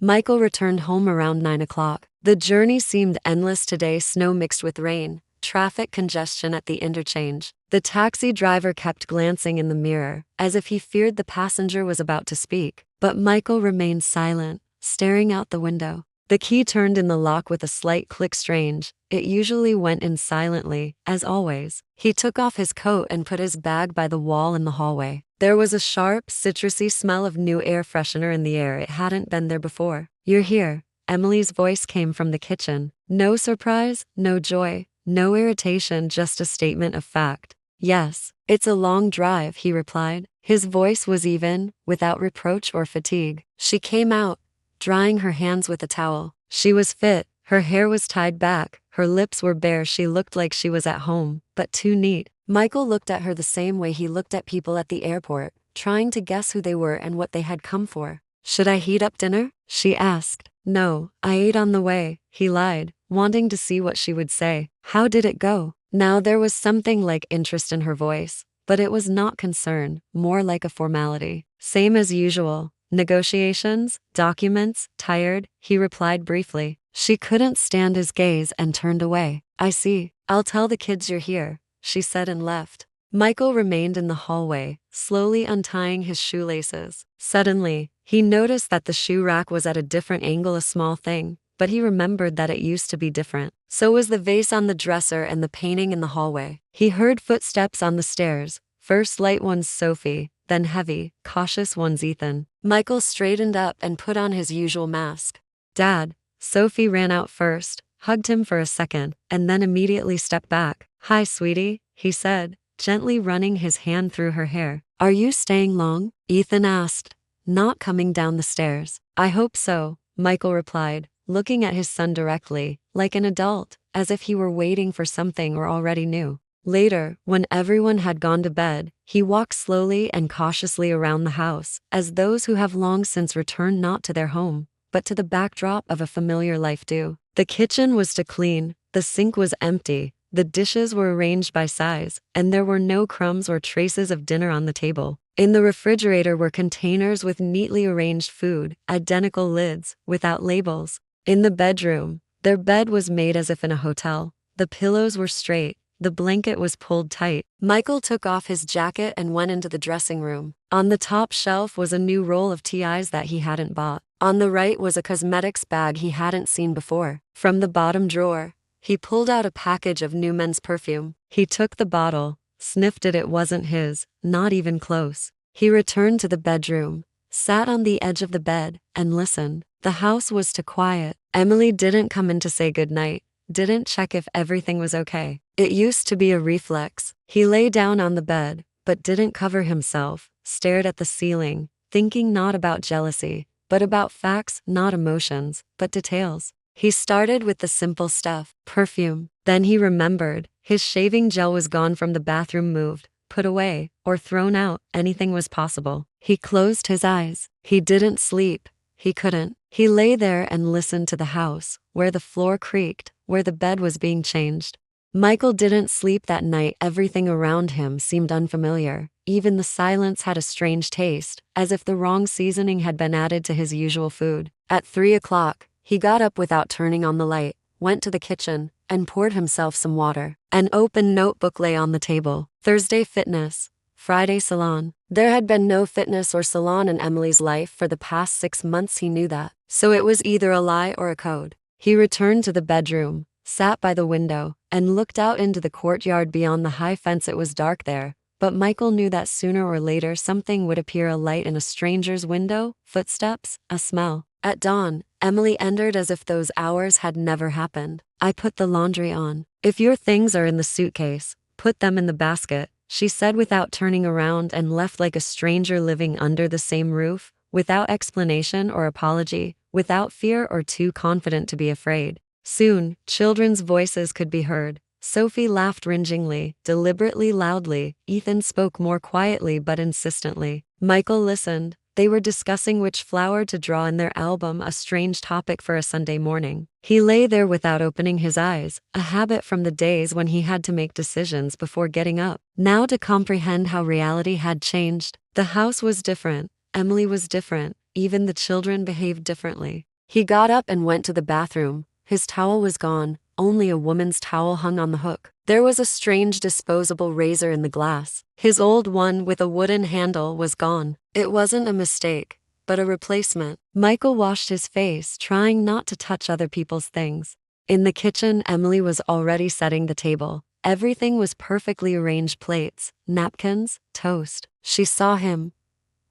Michael returned home around 9 o'clock. The journey seemed endless today, snow mixed with rain, traffic congestion at the interchange. The taxi driver kept glancing in the mirror, as if he feared the passenger was about to speak. But Michael remained silent, staring out the window. The key turned in the lock with a slight click. Strange, it usually went in silently, as always. He took off his coat and put his bag by the wall in the hallway. There was a sharp, citrusy smell of new air freshener in the air. It hadn't been there before. "You're here." Emily's voice came from the kitchen. No surprise, no joy, no irritation, just a statement of fact. "Yes, it's a long drive," he replied. His voice was even, without reproach or fatigue. She came out, drying her hands with a towel. She was fit, her hair was tied back, her lips were bare. She looked like she was at home, but too neat. Michael looked at her the same way he looked at people at the airport, trying to guess who they were and what they had come for. "Should I heat up dinner?" she asked. "No, I ate on the way," he lied, wanting to see what she would say. "How did it go?" Now there was something like interest in her voice, but it was not concern, more like a formality. "Same as usual. Negotiations, documents, tired," he replied briefly. She couldn't stand his gaze and turned away. "I see. I'll tell the kids you're here," she said and left. Michael remained in the hallway, slowly untying his shoelaces. Suddenly, he noticed that the shoe rack was at a different angle, a small thing, but he remembered that it used to be different. So was the vase on the dresser and the painting in the hallway. He heard footsteps on the stairs, first light ones Sophie, then heavy, cautious ones Ethan. Michael straightened up and put on his usual mask. "Dad." Sophie ran out first, hugged him for a second, and then immediately stepped back. "Hi, sweetie," he said, gently running his hand through her hair. "Are you staying long?" Ethan asked, not coming down the stairs. "I hope so," Michael replied, looking at his son directly, like an adult, as if he were waiting for something or already knew. Later, when everyone had gone to bed, he walked slowly and cautiously around the house, as those who have long since returned not to their home, but to the backdrop of a familiar life do. The kitchen was to clean, the sink was empty, the dishes were arranged by size, and there were no crumbs or traces of dinner on the table. In the refrigerator were containers with neatly arranged food, identical lids, without labels. In the bedroom, their bed was made as if in a hotel. The pillows were straight, the blanket was pulled tight. Michael took off his jacket and went into the dressing room. On the top shelf was a new roll of TIs that he hadn't bought. On the right was a cosmetics bag he hadn't seen before. From the bottom drawer, he pulled out a package of new men's perfume. He took the bottle, sniffed it. It wasn't his, not even close. He returned to the bedroom, sat on the edge of the bed, and listened. The house was too quiet. Emily didn't come in to say goodnight, didn't check if everything was okay. It used to be a reflex. He lay down on the bed, but didn't cover himself, stared at the ceiling, thinking not about jealousy, but about facts, not emotions, but details. He started with the simple stuff, perfume. Then he remembered, his shaving gel was gone from the bathroom, moved, put away, or thrown out. Anything was possible. He closed his eyes. He didn't sleep. He couldn't. He lay there and listened to the house, where the floor creaked, where the bed was being changed. Michael didn't sleep that night. Everything around him seemed unfamiliar. Even the silence had a strange taste, as if the wrong seasoning had been added to his usual food. At 3 o'clock, he got up without turning on the light, went to the kitchen, and poured himself some water. An open notebook lay on the table. Thursday fitness, Friday salon. There had been no fitness or salon in Emily's life for the past 6 months. He knew that. So it was either a lie or a code. He returned to the bedroom, sat by the window, and looked out into the courtyard beyond the high fence. It was dark there, but Michael knew that sooner or later something would appear, a light in a stranger's window, footsteps, a smell. At dawn, Emily entered as if those hours had never happened. "I put the laundry on. If your things are in the suitcase, put them in the basket," she said without turning around, and left like a stranger living under the same roof, without explanation or apology, without fear or too confident to be afraid. Soon, children's voices could be heard. Sophie laughed ringingly, deliberately loudly. Ethan spoke more quietly but insistently. Michael listened. They were discussing which flower to draw in their album, a strange topic for a Sunday morning. He lay there without opening his eyes, a habit from the days when he had to make decisions before getting up. Now to comprehend how reality had changed. The house was different. Emily was different. even the children behaved differently. He got up and went to the bathroom. His towel was gone, only a woman's towel hung on the hook. There was a strange disposable razor in the glass. His old one with a wooden handle was gone. It wasn't a mistake, but a replacement. Michael washed his face, trying not to touch other people's things. In the kitchen, Emily was already setting the table. Everything was perfectly arranged: plates, napkins, toast. She saw him.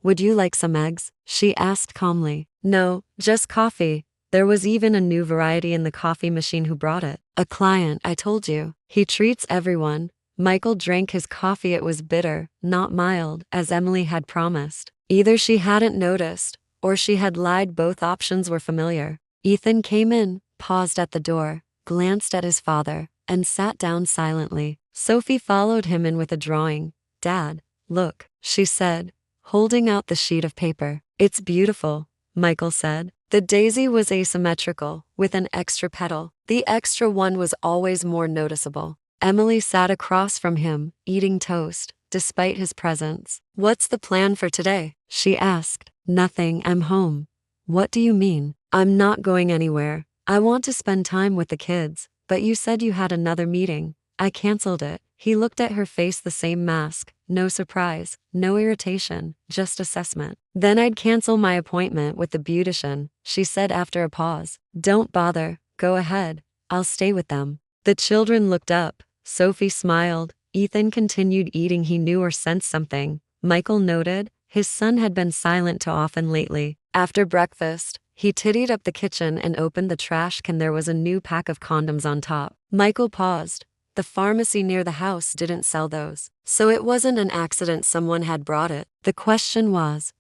"Would you like some eggs?" she asked calmly. "No, just coffee." There was even a new variety in the coffee machine. "Who brought it?" "A client, I told you. He treats everyone." Michael drank his coffee. It was bitter, not mild, as Emily had promised. Either she hadn't noticed, or she had lied. Both options were familiar. Ethan came in, paused at the door, glanced at his father, and sat down silently. Sophie followed him in with a drawing. "Dad, look," she said, holding out the sheet of paper. "It's beautiful," Michael said. The daisy was asymmetrical, with an extra petal. The extra one was always more noticeable. Emily sat across from him, eating toast, despite his presence. "What's the plan for today?" she asked. "Nothing, I'm home." "What do you mean?" "I'm not going anywhere. I want to spend time with the kids, but you said you had another meeting. I canceled it." He looked at her face, the same mask, no surprise, no irritation, just assessment. "Then I'd cancel my appointment with the beautician," she said after a pause. "Don't bother, go ahead, I'll stay with them." The children looked up. Sophie smiled. Ethan continued eating. He knew or sensed something. Michael noted. His son had been silent too often lately. After breakfast, he tidied up the kitchen and opened the trash can. There was a new pack of condoms on top. Michael paused. The pharmacy near the house didn't sell those, so it wasn't an accident. Someone had brought it. The question was,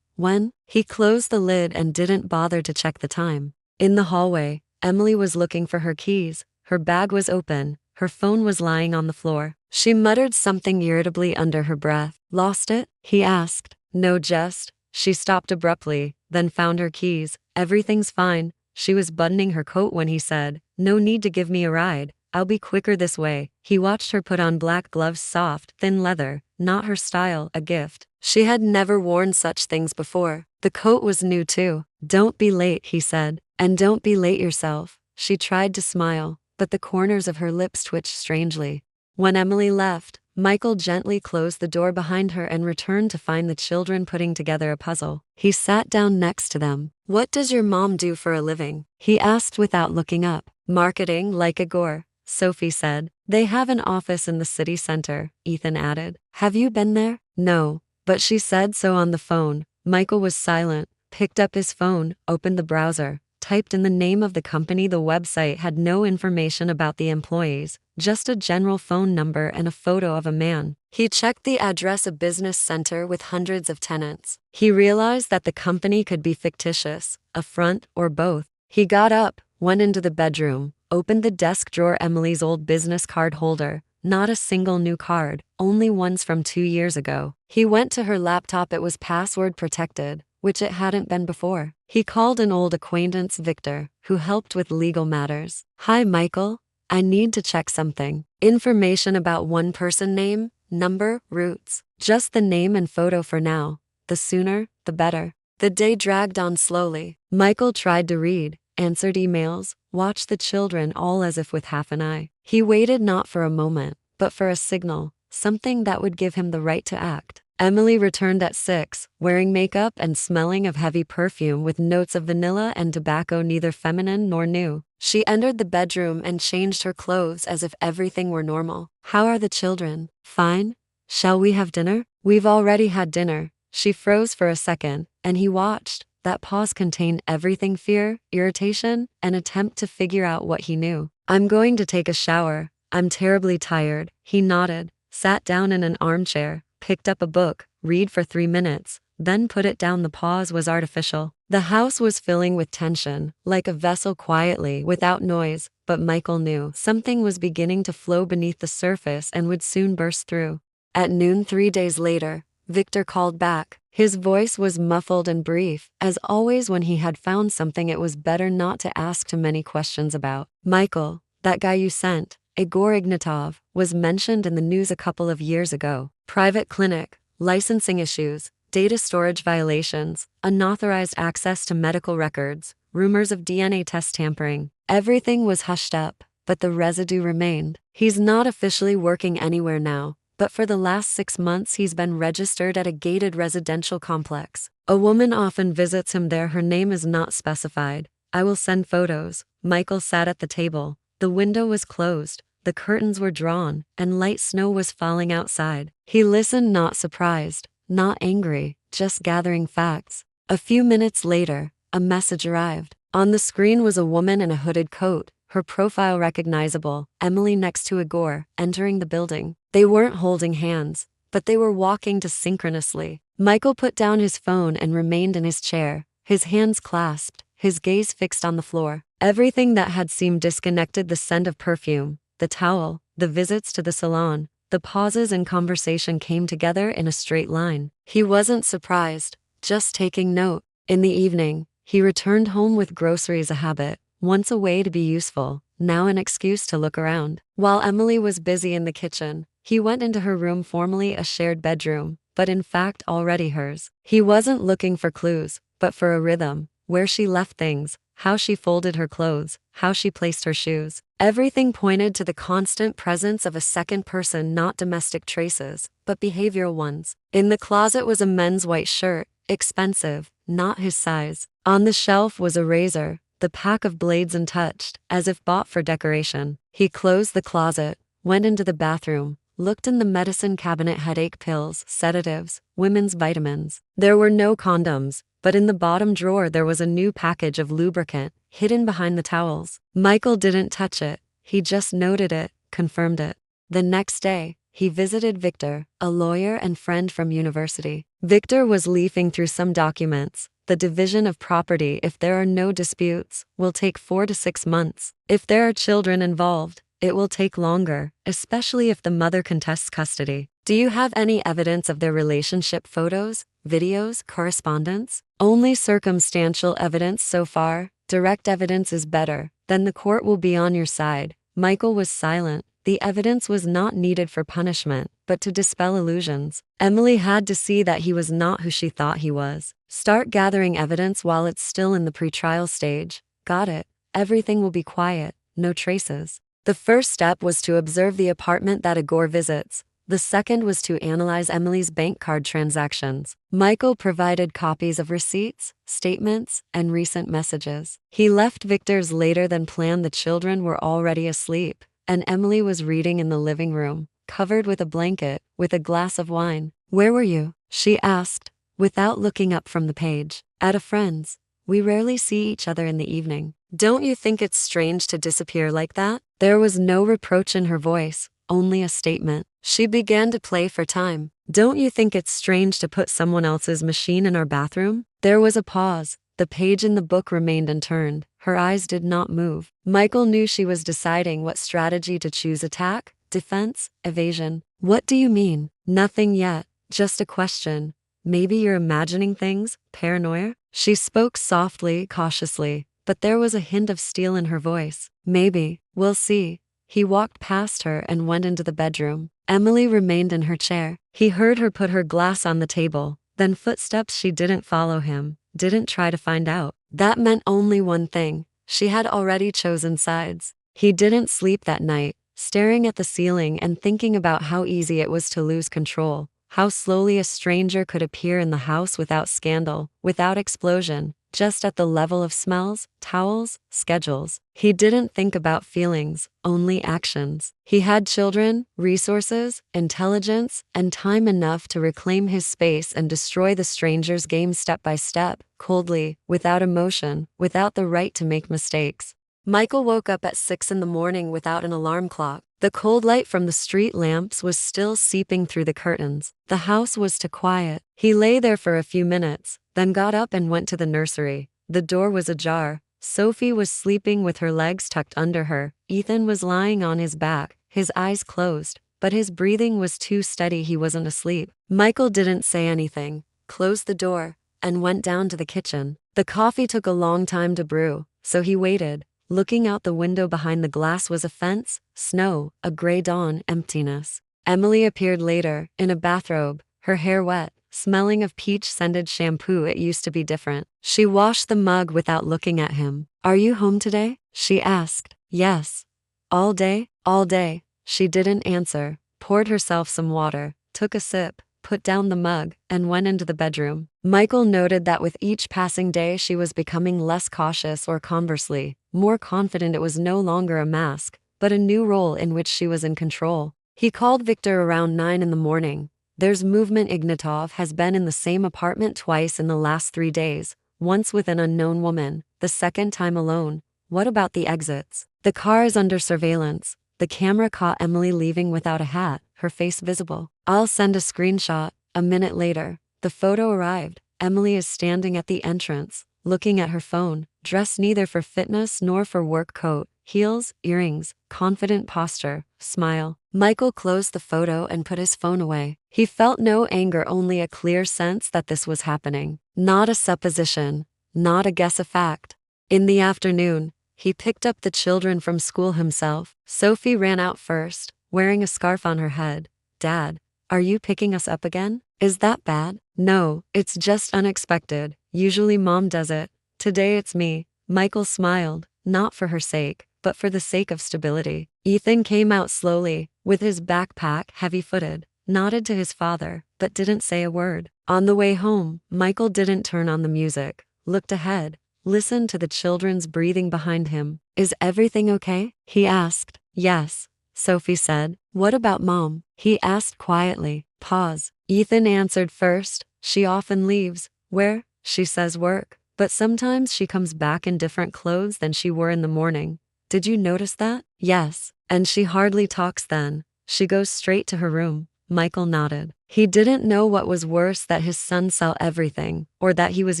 when? He closed the lid and didn't bother to check the time. In the hallway, Emily was looking for her keys. Her bag was open. Her phone was lying on the floor. She muttered something irritably under her breath. "Lost it?" he asked. "No, just." She stopped abruptly, then found her keys. "Everything's fine." She was buttoning her coat when he said, "No need to give me a ride. I'll be quicker this way." He watched her put on black gloves, soft, thin leather, not her style, a gift. She had never worn such things before. The coat was new too. "Don't be late," he said. "And don't be late yourself." She tried to smile, but the corners of her lips twitched strangely. When Emily left, Michael gently closed the door behind her and returned to find the children putting together a puzzle. He sat down next to them. "What does your mom do for a living?" he asked without looking up. "Marketing, like Igor," Sophie said. "They have an office in the city center," Ethan added. "Have you been there?" "No, but she said so on the phone." Michael was silent, picked up his phone, opened the browser, typed in the name of the company. The website had no information about the employees, just a general phone number and a photo of a man. He checked the address, a business center with hundreds of tenants. He realized that the company could be fictitious, a front, or both. He got up, went into the bedroom, opened the desk drawer. Emily's old business card holder. Not a single new card, only ones from 2 years ago. He went to her laptop. It was password protected, which it hadn't been before. He called an old acquaintance, Victor, who helped with legal matters. "Hi, Michael. I need to check something. Information about one person: name, number, roots. Just the name and photo for now. The sooner, the better." The day dragged on slowly. Michael tried to read, answered emails, watched the children, all as if with half an eye. He waited not for a moment, but for a signal, something that would give him the right to act. Emily returned at 6, wearing makeup and smelling of heavy perfume with notes of vanilla and tobacco, neither feminine nor new. She entered the bedroom and changed her clothes as if everything were normal. "How are the children?" "Fine. Shall we have dinner?" "We've already had dinner." She froze for a second, and he watched. That pause contained everything: fear, irritation, an attempt to figure out what he knew. "I'm going to take a shower. I'm terribly tired." He nodded, sat down in an armchair, picked up a book, read for 3 minutes, then put it down. The pause was artificial. The house was filling with tension, like a vessel quietly, without noise, but Michael knew something was beginning to flow beneath the surface and would soon burst through. At noon 3 days later, Victor called back. His voice was muffled and brief. As always, when he had found something it was better not to ask too many questions about. "Michael, that guy you sent, Igor Ignatov, was mentioned in the news a couple of years ago. Private clinic, licensing issues, data storage violations, unauthorized access to medical records, rumors of DNA test tampering. Everything was hushed up, but the residue remained. He's not officially working anywhere now, but for the last 6 months he's been registered at a gated residential complex. A woman often visits him there. Her name is not specified. I will send photos. Michael sat at the table. The window was closed, the curtains were drawn, and light snow was falling outside. He listened, not surprised, not angry, just gathering facts. A few minutes later, a message arrived. On the screen was a woman in a hooded coat, her profile recognizable, Emily next to Igor, entering the building. They weren't holding hands, but they were walking synchronously. Michael put down his phone and remained in his chair, his hands clasped, his gaze fixed on the floor. Everything that had seemed disconnected, the scent of perfume, the towel, the visits to the salon, the pauses in conversation came together in a straight line. He wasn't surprised, just taking note. In the evening, he returned home with groceries, a habit, once a way to be useful, now an excuse to look around. While Emily was busy in the kitchen, he went into her room, formerly a shared bedroom, but in fact already hers. He wasn't looking for clues, but for a rhythm, where she left things, how she folded her clothes, how she placed her shoes. Everything pointed to the constant presence of a second person, not domestic traces, but behavioral ones. In the closet was a men's white shirt, expensive, not his size. On the shelf was a razor, the pack of blades untouched, as if bought for decoration. He closed the closet, went into the bathroom, looked in the medicine cabinet, headache pills, sedatives, women's vitamins. There were no condoms, but in the bottom drawer there was a new package of lubricant, hidden behind the towels. Michael didn't touch it, he just noted it, confirmed it. The next day, he visited Victor, a lawyer and friend from university. Victor was leafing through some documents. The division of property, if there are no disputes, will take 4 to 6 months. If there are children involved, it will take longer, especially if the mother contests custody. Do you have any evidence of their relationship? Photos, videos, correspondence? Only circumstantial evidence so far. Direct evidence is better, then the court will be on your side. Michael was silent. The evidence was not needed for punishment, but to dispel illusions. Emily had to see that he was not who she thought he was. Start gathering evidence while it's still in the pretrial stage. Got it. Everything will be quiet, no traces. The first step was to observe the apartment that Igor visits. The second was to analyze Emily's bank card transactions. Michael provided copies of receipts, statements, and recent messages. He left Victor's later than planned. The children were already asleep, and Emily was reading in the living room, covered with a blanket, with a glass of wine. "Where were you?" she asked, without looking up from the page. "At a friend's. We rarely see each other in the evening. Don't you think it's strange to disappear like that?" There was no reproach in her voice, only a statement. She began to play for time. "Don't you think it's strange to put someone else's machine in our bathroom?" There was a pause. The page in the book remained unturned. Her eyes did not move. Michael knew she was deciding what strategy to choose: attack, defense, evasion. "What do you mean?" "Nothing yet, just a question. Maybe you're imagining things, paranoia?" She spoke softly, cautiously, but there was a hint of steel in her voice. "Maybe, we'll see." He walked past her and went into the bedroom. Emily remained in her chair. He heard her put her glass on the table, then footsteps. She didn't follow him, didn't try to find out. That meant only one thing. She had already chosen sides. He didn't sleep that night, staring at the ceiling and thinking about how easy it was to lose control, how slowly a stranger could appear in the house without scandal, without explosion, just at the level of smells, towels, schedules. He didn't think about feelings, only actions. He had children, resources, intelligence, and time enough to reclaim his space and destroy the stranger's game step by step, coldly, without emotion, without the right to make mistakes. Michael woke up at 6 in the morning without an alarm clock. The cold light from the street lamps was still seeping through the curtains. The house was too quiet. He lay there for a few minutes, then got up and went to the nursery. The door was ajar. Sophie was sleeping with her legs tucked under her. Ethan was lying on his back, his eyes closed, but his breathing was too steady. He wasn't asleep. Michael didn't say anything, closed the door, and went down to the kitchen. The coffee took a long time to brew, so he waited. Looking out the window behind the glass was a fence, snow, a gray dawn, emptiness. Emily appeared later, in a bathrobe, her hair wet, smelling of peach-scented shampoo. It used to be different. She washed the mug without looking at him. Are you home today? She asked. Yes. All day? All day. She didn't answer, poured herself some water, took a sip, put down the mug, and went into the bedroom. Michael noted that with each passing day she was becoming less cautious, or conversely, more confident. It was no longer a mask, but a new role in which she was in control. He called Victor around 9 in the morning. There's movement. Ignatov has been in the same apartment twice in the last 3 days, once with an unknown woman, the second time alone. What about the exits? The car is under surveillance. The camera caught Emily leaving without a hat, her face visible. I'll send a screenshot. A minute later, the photo arrived. Emily is standing at the entrance, looking at her phone, dressed neither for fitness nor for work. Coat, heels, earrings, confident posture, smile. Michael closed the photo and put his phone away. He felt no anger, only a clear sense that this was happening. Not a supposition, not a guess, a fact. In the afternoon, he picked up the children from school himself. Sophie ran out first, wearing a scarf on her head. Dad, are you picking us up again? Is that bad? No, it's just unexpected. Usually Mom does it. Today it's me. Michael smiled, not for her sake, but for the sake of stability. Ethan came out slowly, with his backpack heavy-footed, nodded to his father, but didn't say a word. On the way home, Michael didn't turn on the music, looked ahead, listened to the children's breathing behind him. Is everything okay? He asked. Yes, Sophie said. What about Mom? He asked quietly. Pause. Ethan answered first. She often leaves. Where? She says work. But sometimes she comes back in different clothes than she wore in the morning. Did you notice that? Yes. And she hardly talks then. She goes straight to her room. Michael nodded. He didn't know what was worse, that his son saw everything, or that he was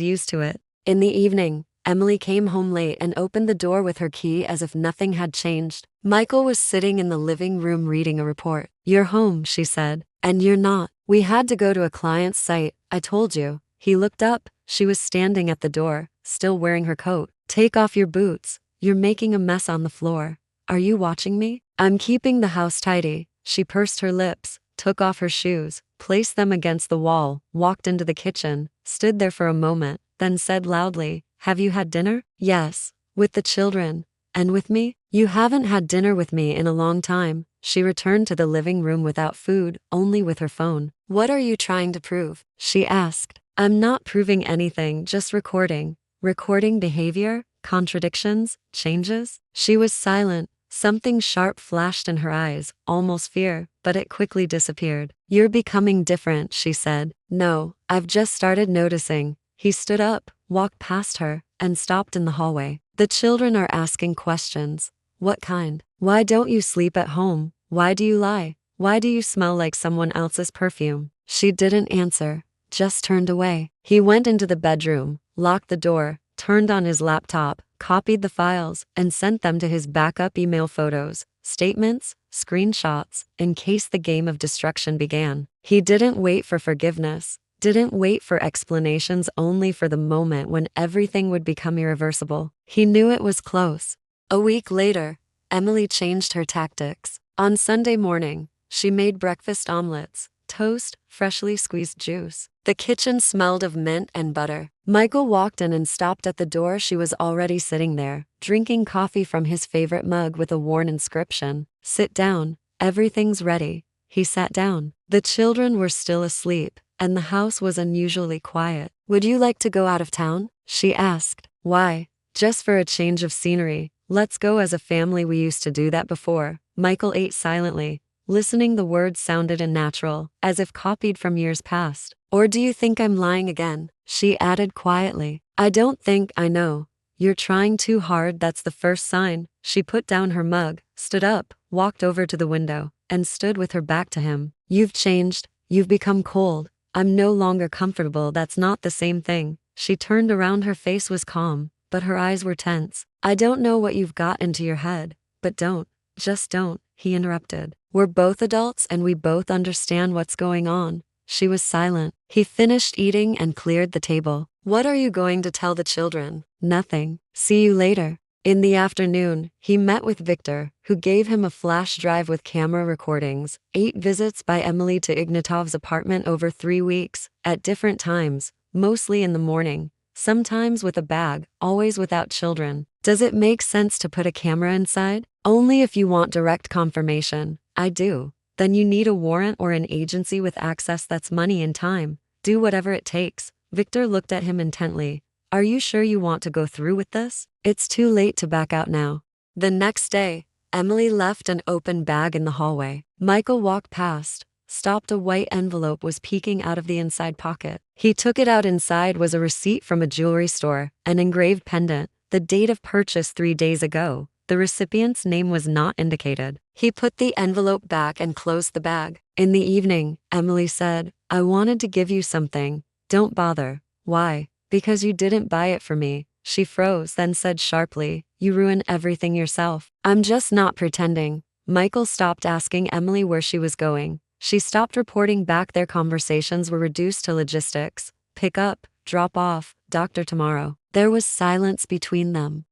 used to it. In the evening, Emily came home late and opened the door with her key as if nothing had changed. Michael was sitting in the living room reading a report. You're home, she said. And you're not. We had to go to a client's site, I told you. He looked up. She was standing at the door, still wearing her coat. Take off your boots. You're making a mess on the floor. Are you watching me? I'm keeping the house tidy. She pursed her lips, took off her shoes, placed them against the wall, walked into the kitchen, stood there for a moment, then said loudly, Have you had dinner? Yes. With the children. And with me? You haven't had dinner with me in a long time. She returned to the living room without food, only with her phone. What are you trying to prove? She asked. I'm not proving anything, just recording. Recording behavior, contradictions, changes. She was silent. Something sharp flashed in her eyes, almost fear, but it quickly disappeared. You're becoming different, she said. No, I've just started noticing. He stood up, walked past her, and stopped in the hallway. The children are asking questions. What kind? Why don't you sleep at home? Why do you lie? Why do you smell like someone else's perfume? She didn't answer, just turned away. He went into the bedroom, locked the door, turned on his laptop, copied the files, and sent them to his backup email. Photos, statements, screenshots, in case the game of destruction began. He didn't wait for forgiveness, didn't wait for explanations, only for the moment when everything would become irreversible. He knew it was close. A week later, Emily changed her tactics. On Sunday morning, she made breakfast omelets, toast, freshly squeezed juice. The kitchen smelled of mint and butter. Michael walked in and stopped at the door. She was already sitting there, drinking coffee from his favorite mug with a worn inscription. Sit down, everything's ready. He sat down. The children were still asleep, and the house was unusually quiet. Would you like to go out of town? She asked. Why? Just for a change of scenery. Let's go as a family. We used to do that before. Michael ate silently, listening. The words sounded unnatural, as if copied from years past. Or do you think I'm lying again? She added quietly. I don't think I know. You're trying too hard, that's the first sign. She put down her mug, stood up, walked over to the window, and stood with her back to him. You've changed. You've become cold. I'm no longer comfortable. That's not the same thing. She turned around. Her face was calm, but her eyes were tense. I don't know what you've got into your head, but don't. Just don't, he interrupted. We're both adults and we both understand what's going on. She was silent. He finished eating and cleared the table. What are you going to tell the children? Nothing. See you later. In the afternoon, he met with Victor, who gave him a flash drive with camera recordings, 8 visits by Emily to Ignatov's apartment over 3 weeks, at different times, mostly in the morning, sometimes with a bag, always without children. Does it make sense to put a camera inside? Only if you want direct confirmation. I do. Then you need a warrant or an agency with access. That's money and time. Do whatever it takes. Victor looked at him intently. Are you sure you want to go through with this? It's too late to back out now. The next day, Emily left an open bag in the hallway. Michael walked past, stopped. A white envelope was peeking out of the inside pocket. He took it out. Inside was a receipt from a jewelry store, an engraved pendant, the date of purchase 3 days ago. The recipient's name was not indicated. He put the envelope back and closed the bag. In the evening, Emily said, I wanted to give you something. Don't bother. Why? Because you didn't buy it for me. She froze, then said sharply, you ruin everything yourself. I'm just not pretending. Michael stopped asking Emily where she was going. She stopped reporting back. Their conversations were reduced to logistics. Pick up, drop off, doctor tomorrow. There was silence between them.